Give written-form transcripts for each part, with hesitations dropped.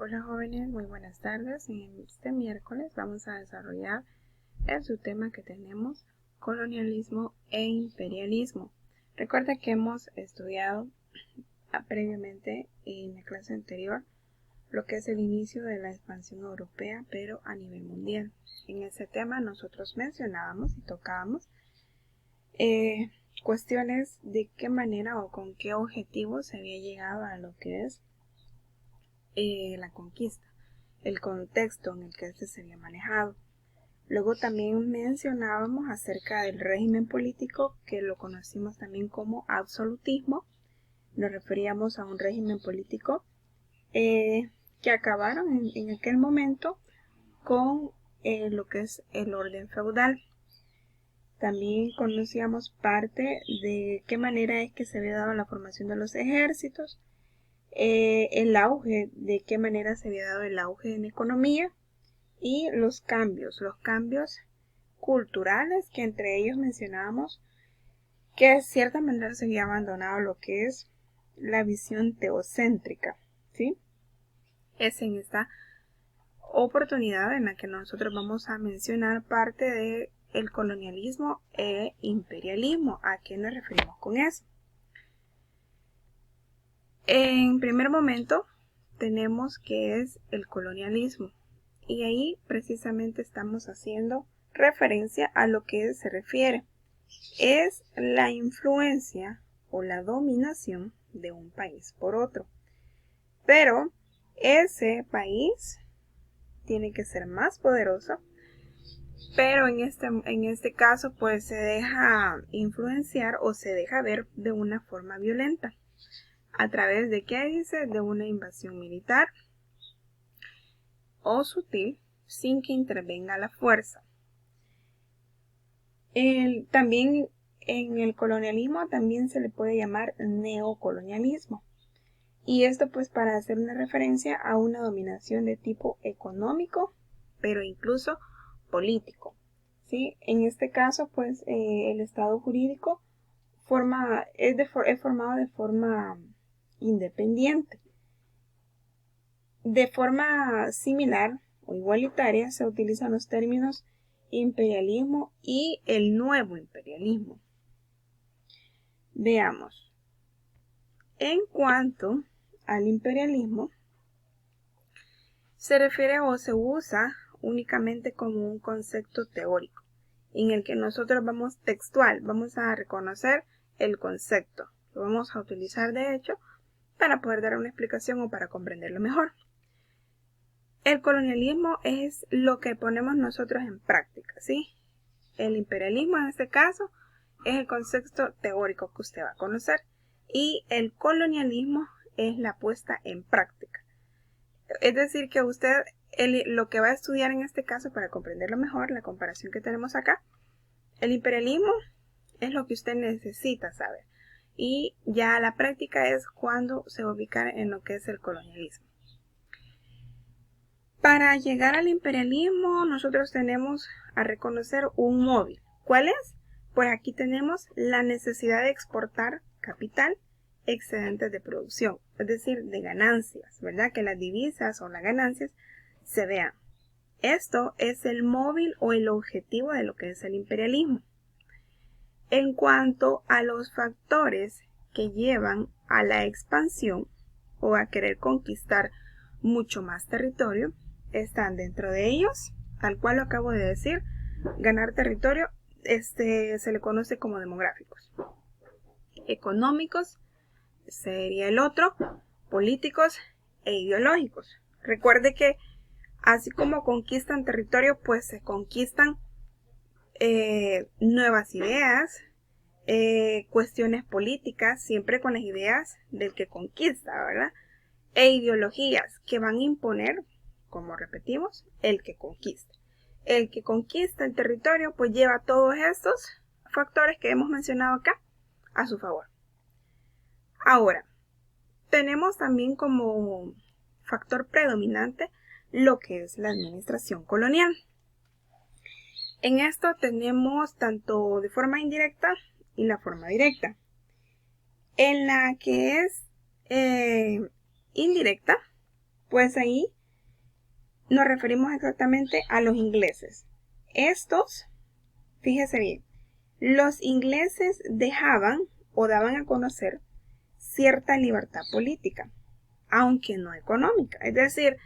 Hola jóvenes, muy buenas tardes. En este miércoles vamos a desarrollar el subtema que tenemos, colonialismo e imperialismo. Recuerda que hemos estudiado previamente en la clase anterior lo que es el inicio de la expansión europea, pero a nivel mundial. En ese tema nosotros mencionábamos y tocábamos cuestiones de qué manera o con qué objetivo se había llegado a lo que es la conquista, el contexto en el que este se había manejado. Luego también mencionábamos acerca del régimen político, que lo conocimos también como absolutismo. Nos referíamos a un régimen político que acabaron en aquel momento con lo que es el orden feudal. También conocíamos parte de qué manera es que se había dado la formación de los ejércitos, el auge, de qué manera se había dado el auge en economía y los cambios culturales, que entre ellos mencionábamos que de cierta manera se había abandonado lo que es la visión teocéntrica, ¿sí? Es en esta oportunidad en la que nosotros vamos a mencionar parte de el colonialismo e imperialismo. ¿A qué nos referimos con eso? En primer momento tenemos que es el colonialismo, y ahí precisamente estamos haciendo referencia a lo que se refiere. Es la influencia o la dominación de un país por otro. Pero ese país tiene que ser más poderoso, pero en este caso pues se deja influenciar o se deja ver de una forma violenta. ¿A través de qué dice? De una invasión militar o sutil, sin que intervenga la fuerza. También en el colonialismo también se le puede llamar neocolonialismo. Y esto pues para hacer una referencia a una dominación de tipo económico, pero incluso político, ¿sí? En este caso pues el Estado jurídico es formado de forma independiente. De forma similar o igualitaria se utilizan los términos imperialismo y el nuevo imperialismo. Veamos. En cuanto al imperialismo, se refiere o se usa únicamente como un concepto teórico, en el que nosotros vamos a reconocer el concepto. Lo vamos a utilizar de hecho para poder dar una explicación o para comprenderlo mejor. El colonialismo es lo que ponemos nosotros en práctica, ¿sí? El imperialismo en este caso es el concepto teórico que usted va a conocer, y el colonialismo es la puesta en práctica. Es decir, que usted lo que va a estudiar en este caso, para comprenderlo mejor, la comparación que tenemos acá, el imperialismo es lo que usted necesita saber, y ya la práctica es cuando se va a ubicar en lo que es el colonialismo. Para llegar al imperialismo, nosotros tenemos a reconocer un móvil. ¿Cuál es? Pues aquí tenemos la necesidad de exportar capital, excedentes de producción, es decir, de ganancias, ¿verdad? Que las divisas o las ganancias se vean. Esto es el móvil o el objetivo de lo que es el imperialismo. En cuanto a los factores que llevan a la expansión o a querer conquistar mucho más territorio, están dentro de ellos, tal cual lo acabo de decir, ganar territorio, se le conoce como demográficos. Económicos sería el otro, políticos e ideológicos. Recuerde que así como conquistan territorio, pues se conquistan nuevas ideas, cuestiones políticas, siempre con las ideas del que conquista, ¿verdad? E ideologías que van a imponer, como repetimos, el que conquista. El que conquista el territorio pues lleva todos estos factores que hemos mencionado acá a su favor. Ahora, tenemos también como factor predominante lo que es la administración colonial. En esto tenemos tanto de forma indirecta y la forma directa. En la que es indirecta, Pues ahí nos referimos exactamente a los ingleses. Estos, fíjese bien, los ingleses dejaban o daban a conocer cierta libertad política, aunque no económica. Es decir,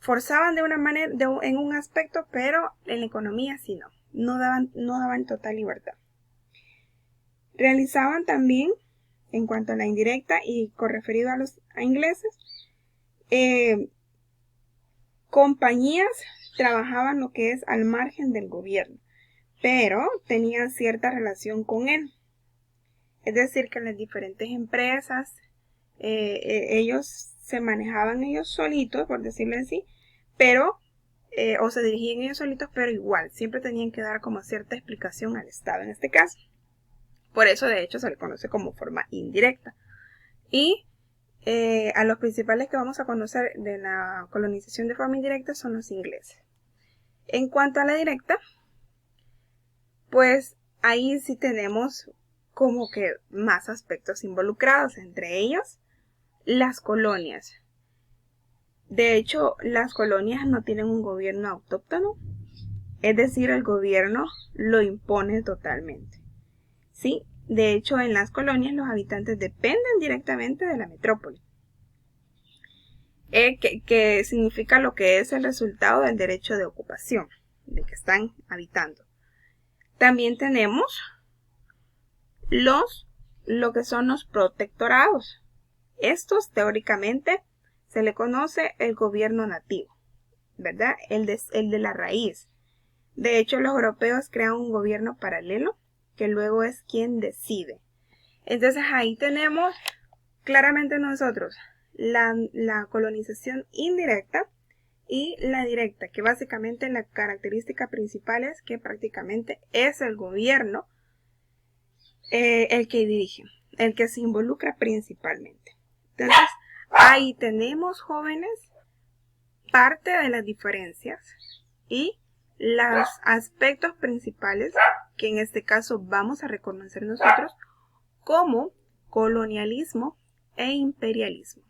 forzaban de una manera, en un aspecto, pero en la economía sí no daban total libertad. Realizaban también, en cuanto a la indirecta y con referido a los ingleses, compañías trabajaban lo que es al margen del gobierno, pero tenían cierta relación con él. Es decir, que las diferentes empresas, ellos se manejaban ellos solitos, por decirlo así, pero, o se dirigían ellos solitos, pero igual, siempre tenían que dar como cierta explicación al Estado en este caso. Por eso, de hecho, se le conoce como forma indirecta. Y a los principales que vamos a conocer de la colonización de forma indirecta son los ingleses. En cuanto a la directa, pues ahí sí tenemos como que más aspectos involucrados, entre ellos las colonias. De hecho, las colonias no tienen un gobierno autóctono, es decir, el gobierno lo impone totalmente. Sí, de hecho, en las colonias los habitantes dependen directamente de la metrópoli, que significa lo que es el resultado del derecho de ocupación de que están habitando. También tenemos lo que son los protectorados. Estos teóricamente se le conoce el gobierno nativo, ¿verdad? El de la raíz. De hecho, los europeos crean un gobierno paralelo que luego es quien decide. Entonces ahí tenemos claramente nosotros la colonización indirecta y la directa, que básicamente la característica principal es que prácticamente es el gobierno el que dirige, el que se involucra principalmente. Entonces, ahí tenemos, jóvenes, parte de las diferencias y los aspectos principales que en este caso vamos a reconocer nosotros como colonialismo e imperialismo.